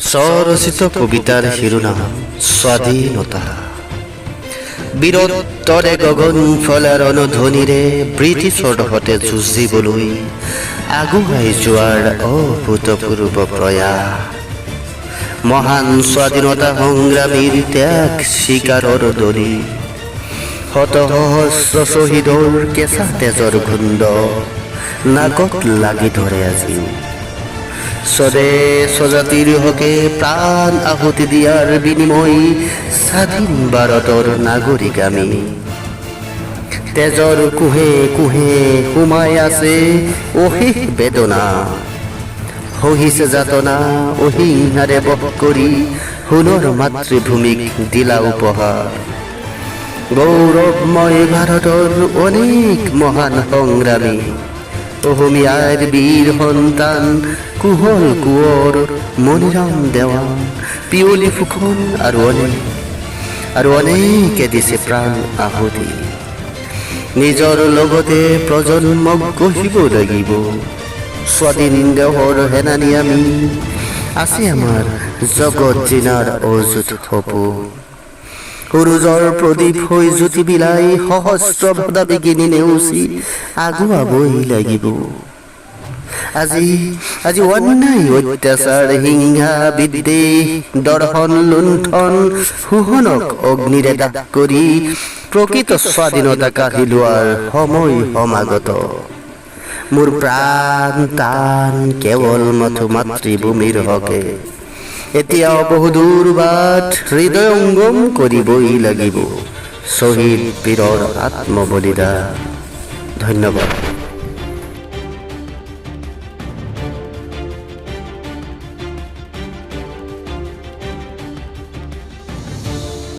স্বৰচিত কবিতাৰ শিৰোনাম স্বাধীনতা। বীৰত্বৰে গগন ফলাৰ অনুধ্বনিৰে ব্ৰিটিছৰ সৈতে যুঁজিবলৈ আগুৱাই যোৱাৰ অভূতপূৰ্ব প্ৰয়াস। মহান স্বাধীনতা সংগ্ৰামীৰ ত্যাগ স্বীকাৰৰ দলি শত সহস্ৰ শ্বহীদৰ কেঁচা তেজৰ গোন্ধ নাকত লাগি ধৰে আজিও। স্বদেশ জাতিৰ হকে প্ৰাণ আহুতি দিয়াৰ বিনিময় স্বাধীন ভাৰতৰ নাগৰিক আমি। তেজৰ কুহে কুহে সোমাই আছে অশেষ বেদনা, সহিছে যাতনা অহিংসাৰে বশ কৰি সোণৰ মাতৃভূমিক দিলা উপহাৰ। গৌৰৱময় ভাৰতৰ অনেক মহান সংগ্ৰামী অসমীয়াৰ বীৰ সন্তান কুহল কোঁৱৰ মণিৰাম দেৱান পিয়লি ফুকন আৰু অনেকে দিছে প্ৰাণ আহুতি। নিজৰ লগতে প্ৰজন্মক গঢ়িব লাগিব স্বাধীন দেশৰ সেনানী আমি। আছে আমাৰ জগত জিনাৰ অযুত সপোন, সূৰুজৰ প্ৰদীপ হৈ জ্যোতি বিলাই সহস্ৰ ভদা বিঘিনি নেওচি আগুৱাবই লাগিব। আজি অন্যায় অত্যাচাৰ হিংসা বিদ্বেষ দৰ্শন লুণ্ঠন শোষণক অগ্নিৰে দাহ কৰি প্ৰকৃত স্বাধীনতা কাঢ়ি লোৱাৰ সময় সমাগত। মোৰ প্ৰাণ টান কেৱল মাতৃভূমিৰ হকে। এতিয়াও বহুদূৰ বাট হৃদয়ংগম কৰিবই লাগিব শ্বহীদ বীৰৰ আত্মবলিদান। ধন্যবাদ।